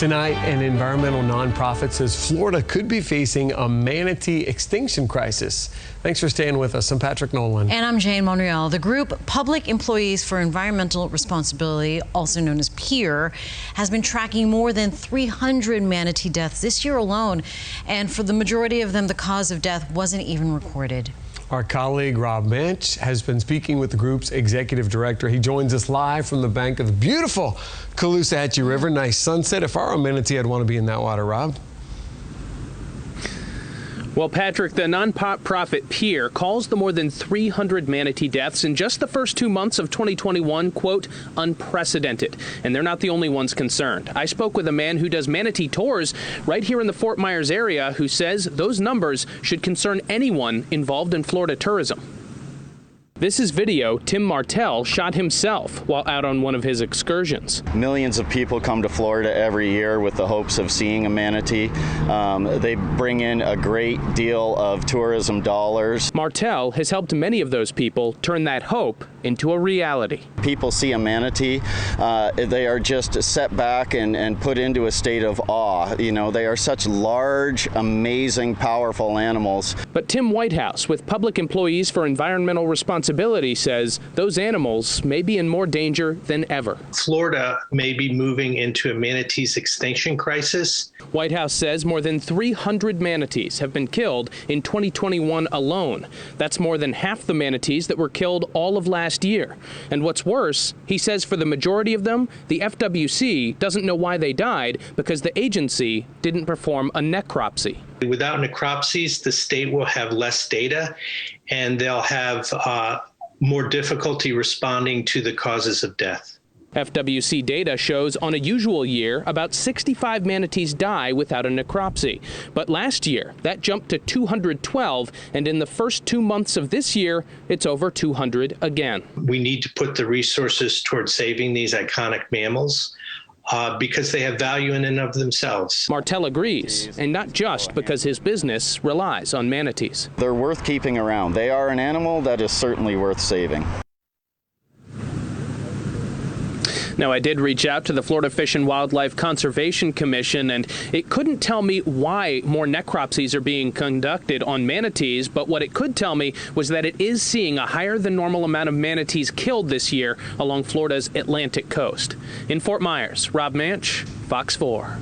Tonight, an environmental nonprofit says Florida could be facing a manatee extinction crisis. Thanks for staying with us. I'm Patrick Nolan. And I'm Jane Monreal. The group Public Employees for Environmental Responsibility, also known as PEER, has been tracking more than 300 manatee deaths this year alone. And for the majority of them, the cause of death wasn't even recorded. Our colleague Rob Mensch has been speaking with the group's executive director. He joins us live from the bank of the beautiful Caloosahatchee River. Nice sunset. If I were a manatee, I'd want to be in that water, Rob. Well, Patrick, the nonprofit PEER calls the more than 300 manatee deaths in just the first 2 months of 2021, quote, unprecedented. And they're not the only ones concerned. I spoke with a man who does manatee tours right here in the Fort Myers area who says those numbers should concern anyone involved in Florida tourism. This is video Tim Martell shot himself while out on one of his excursions. Millions of people come to Florida every year with the hopes of seeing a manatee. They bring in a great deal of tourism dollars. Martell has helped many of those people turn that hope into a reality. People see a manatee, they are just set back and put into a state of awe. You know, they are such large, amazing, powerful animals. But Tim Whitehouse with Public Employees for Environmental Responsibility says those animals may be in more danger than ever. Florida may be moving into a manatee's extinction crisis. Whitehouse says more than 300 manatees have been killed in 2021 alone. That's more than half the manatees that were killed all of last year. And what's worse, he says for the majority of them, the FWC doesn't know why they died because the agency didn't perform a necropsy. Without necropsies, the state will have less data and they'll have more difficulty responding to the causes of death. FWC data shows on a usual year, about 65 manatees die without a necropsy. But last year, that jumped to 212, and in the first 2 months of this year, it's over 200 again. We need to put the resources towards saving these iconic mammals because they have value in and of themselves. Martell agrees, and not just because his business relies on manatees. They're worth keeping around. They are an animal that is certainly worth saving. Now, I did reach out to the Florida Fish and Wildlife Conservation Commission, and it couldn't tell me why more necropsies are being conducted on manatees, but what it could tell me was that it is seeing a higher than normal amount of manatees killed this year along Florida's Atlantic coast. In Fort Myers, Rob Mensch, Fox 4.